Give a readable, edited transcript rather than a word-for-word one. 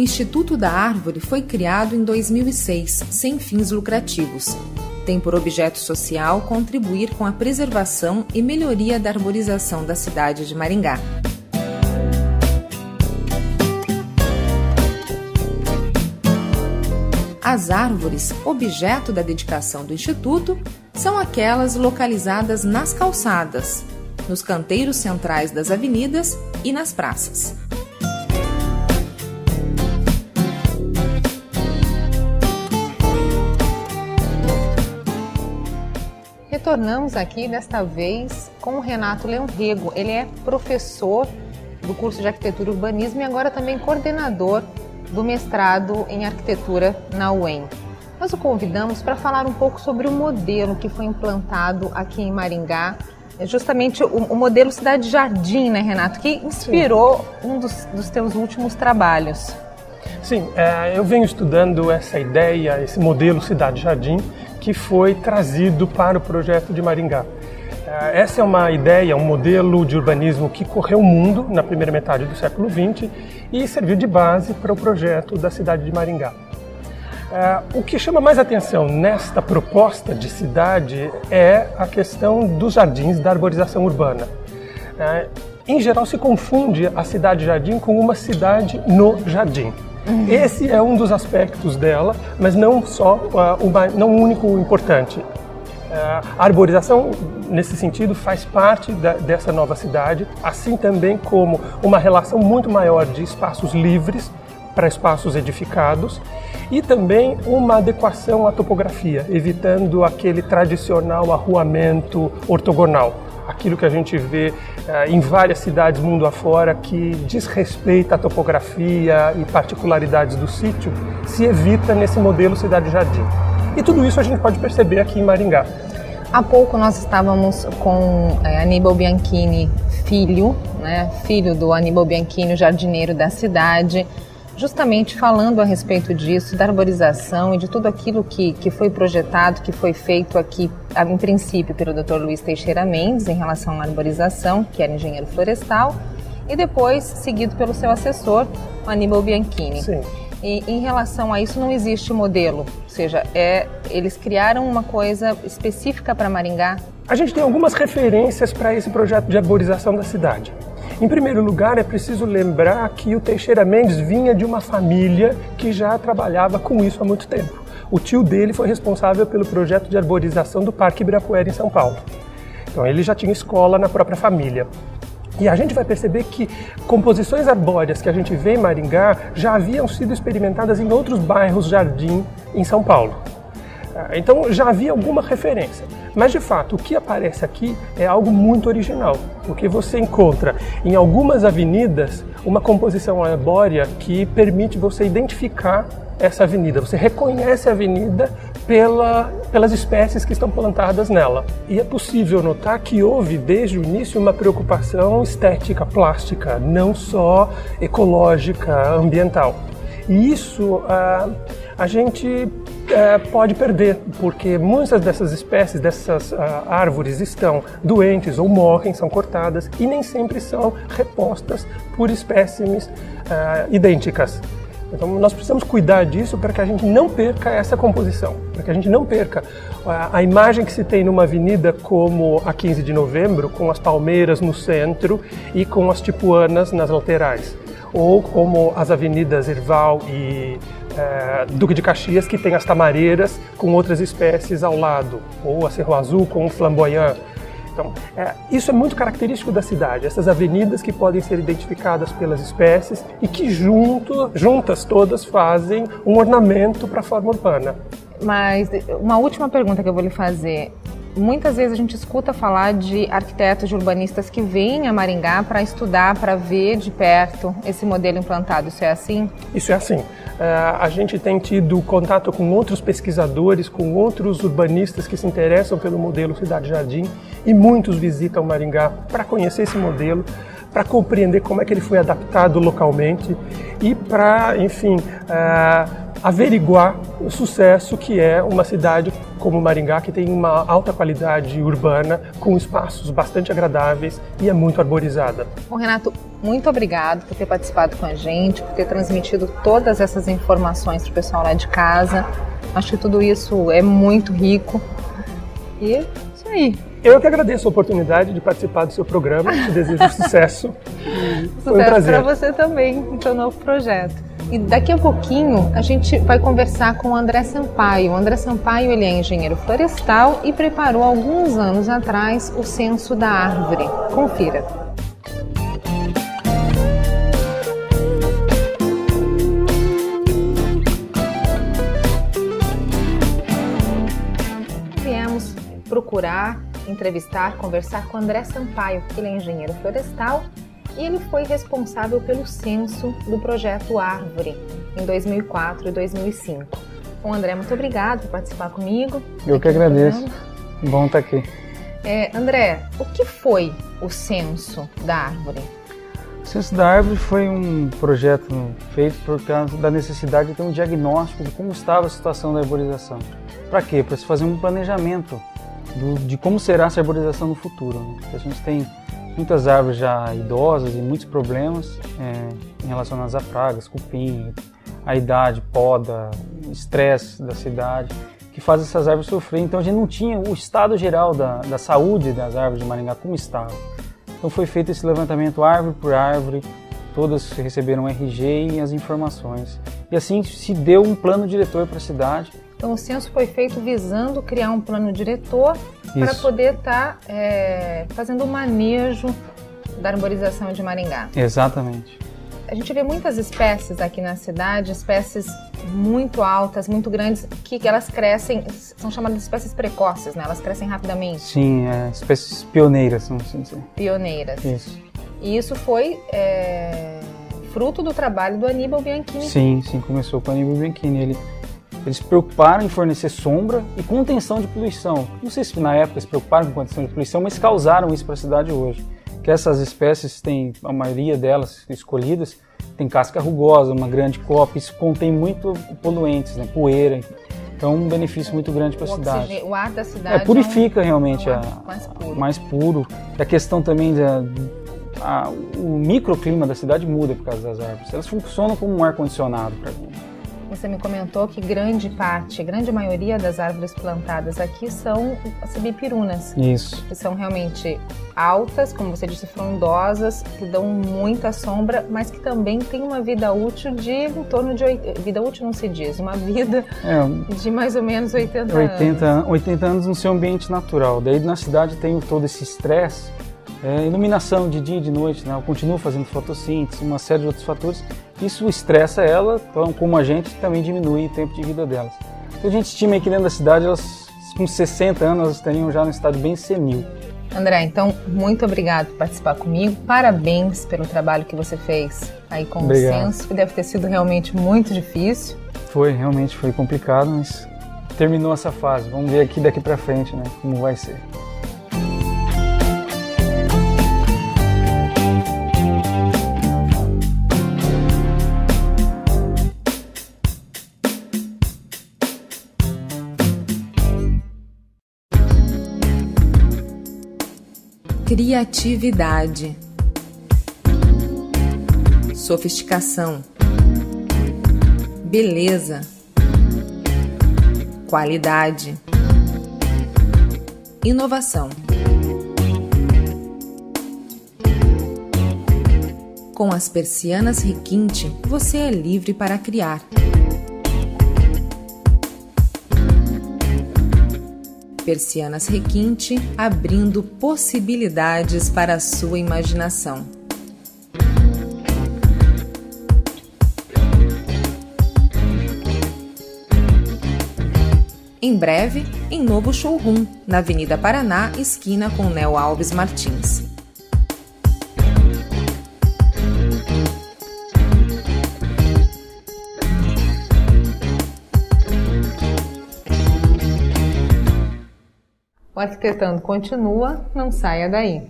Instituto da Árvore foi criado em 2006, sem fins lucrativos. Tem por objeto social contribuir com a preservação e melhoria da arborização da cidade de Maringá. As árvores, objeto da dedicação do Instituto, são aquelas localizadas nas calçadas, nos canteiros centrais das avenidas e nas praças. Retornamos aqui, desta vez, com o Renato Leão Rego. Ele é professor do curso de Arquitetura e Urbanismo e agora também coordenador do mestrado em Arquitetura na UEM. Nós o convidamos para falar um pouco sobre o modelo que foi implantado aqui em Maringá, justamente o modelo Cidade Jardim, né, Renato, que inspirou um dos teus últimos trabalhos. Sim, eu venho estudando essa ideia, esse modelo Cidade Jardim, que foi trazido para o projeto de Maringá. Essa é uma ideia, um modelo de urbanismo que correu o mundo na primeira metade do século XX e serviu de base para o projeto da cidade de Maringá. O que chama mais atenção nesta proposta de cidade é a questão dos jardins, da arborização urbana. Em geral, se confunde a cidade-jardim com uma cidade no jardim. Esse é um dos aspectos dela, mas não não o único importante. A arborização, nesse sentido, faz parte dessa nova cidade, assim também como uma relação muito maior de espaços livres para espaços edificados e também uma adequação à topografia, evitando aquele tradicional arruamento ortogonal. Aquilo que a gente vê em várias cidades mundo afora que desrespeita a topografia e particularidades do sítio, se evita nesse modelo cidade-jardim. E tudo isso a gente pode perceber aqui em Maringá. Há pouco nós estávamos com Aníbal Bianchini, filho do Aníbal Bianchini, o jardineiro da cidade, justamente falando a respeito disso, da arborização e de tudo aquilo que foi projetado, que foi feito aqui, em princípio, pelo Dr. Luiz Teixeira Mendes, em relação à arborização, que era engenheiro florestal, e depois seguido pelo seu assessor, o Aníbal Bianchini. Sim. E em relação a isso não existe modelo, ou seja, eles criaram uma coisa específica para Maringá? A gente tem algumas referências para esse projeto de arborização da cidade. Em primeiro lugar, é preciso lembrar que o Teixeira Mendes vinha de uma família que já trabalhava com isso há muito tempo. O tio dele foi responsável pelo projeto de arborização do Parque Ibirapuera em São Paulo. Então ele já tinha escola na própria família. E a gente vai perceber que composições arbóreas que a gente vê em Maringá já haviam sido experimentadas em outros bairros jardim em São Paulo. Então já havia alguma referência. Mas de fato, o que aparece aqui é algo muito original, porque você encontra em algumas avenidas uma composição arbórea que permite você identificar essa avenida. Você reconhece a avenida pelas espécies que estão plantadas nela. E é possível notar que houve desde o início uma preocupação estética, plástica, não só ecológica, ambiental. E isso a gente pode perder, porque muitas dessas espécies, dessas árvores estão doentes ou morrem, são cortadas e nem sempre são repostas por espécimes idênticas. Então nós precisamos cuidar disso para que a gente não perca essa composição, para que a gente não perca a imagem que se tem numa avenida como a 15 de novembro, com as palmeiras no centro e com as tipuanas nas laterais. Ou como as avenidas Herval e Duque de Caxias, que tem as tamareiras com outras espécies ao lado, ou a Cerro Azul com o flamboyant. Então, isso é muito característico da cidade, essas avenidas que podem ser identificadas pelas espécies e que juntas todas fazem um ornamento para a forma urbana. Mas uma última pergunta que eu vou lhe fazer. Muitas vezes a gente escuta falar de arquitetos, de urbanistas que vêm a Maringá para estudar, para ver de perto esse modelo implantado. Isso é assim? Isso é assim. A gente tem tido contato com outros pesquisadores, com outros urbanistas que se interessam pelo modelo Cidade-Jardim e muitos visitam Maringá para conhecer esse modelo, para compreender como é que ele foi adaptado localmente e para, enfim, averiguar o sucesso que é uma cidade como Maringá, que tem uma alta qualidade urbana, com espaços bastante agradáveis e é muito arborizada. Bom, Renato, muito obrigado por ter participado com a gente, por ter transmitido todas essas informações para o pessoal lá de casa. Acho que tudo isso é muito rico. E é isso aí. Eu que agradeço a oportunidade de participar do seu programa, te desejo sucesso. Foi um prazer. Para você também, no seu novo projeto. E daqui a pouquinho a gente vai conversar com o André Sampaio. O André Sampaio, ele é engenheiro florestal e preparou alguns anos atrás o Censo da Árvore. Confira. Viemos procurar, entrevistar, conversar com o André Sampaio. Ele é engenheiro florestal e ele foi responsável pelo censo do projeto Árvore em 2004 e 2005. Bom, André, muito obrigado por participar comigo. Eu que agradeço. Bom estar aqui. André, o que foi o Censo da Árvore? O Censo da Árvore foi um projeto feito por causa da necessidade de ter um diagnóstico de como estava a situação da arborização. Para quê? Para se fazer um planejamento de como será essa arborização no futuro, né? Porque a gente tem muitas árvores já idosas e muitos problemas relacionados a pragas, cupim, a idade, poda, estresse da cidade, que faz essas árvores sofrer. Então a gente não tinha o estado geral da saúde das árvores de Maringá como estava. Então foi feito esse levantamento árvore por árvore, todas receberam RG e as informações. E assim se deu um plano diretor para a cidade. Então o censo foi feito visando criar um plano diretor para poder estar fazendo o manejo da arborização de Maringá. Exatamente. A gente vê muitas espécies aqui na cidade, espécies muito altas, muito grandes, que elas crescem, são chamadas de espécies precoces, né? Elas crescem rapidamente. Sim, espécies pioneiras, vamos dizer. Pioneiras. Isso. E isso foi fruto do trabalho do Aníbal Bianchini. Sim, começou com o Aníbal Bianchini. Eles se preocuparam em fornecer sombra e contenção de poluição. Não sei se na época se preocuparam com contenção de poluição, mas causaram isso para a cidade hoje. Que essas espécies têm, a maioria delas escolhidas, tem casca rugosa, uma grande copa, isso contém muito poluentes, né? Poeira. Então um benefício muito grande para a cidade. O ar da cidade purifica realmente mais puro. E a questão também o microclima da cidade muda por causa das árvores. Elas funcionam como um ar-condicionado para a gente. Você me comentou que grande maioria das árvores plantadas aqui são as bipirunas. Isso. Que são realmente altas, como você disse, frondosas, que dão muita sombra, mas que também têm uma vida útil de em torno de... Vida útil não se diz, uma vida de mais ou menos 80 anos. 80 anos no seu ambiente natural. Daí na cidade tem todo esse estresse, iluminação de dia e de noite, né? Ela continua fazendo fotossíntese, uma série de outros fatores. Isso estressa ela, então, como a gente, também diminui o tempo de vida delas. Então a gente estima que dentro da cidade, elas com 60 anos, elas estariam já no estado bem senil. André, então, muito obrigado por participar comigo. Parabéns pelo trabalho que você fez aí com o censo, que deve ter sido realmente muito difícil. Realmente foi complicado, mas terminou essa fase. Vamos ver aqui daqui para frente, né, como vai ser. Criatividade, sofisticação, beleza, qualidade, inovação. Com as persianas Requinte, você é livre para criar. Persianas Requinte, abrindo possibilidades para a sua imaginação. Em breve, em novo showroom, na Avenida Paraná, esquina com Neo Alves Martins. O Arquitetando continua, não saia daí.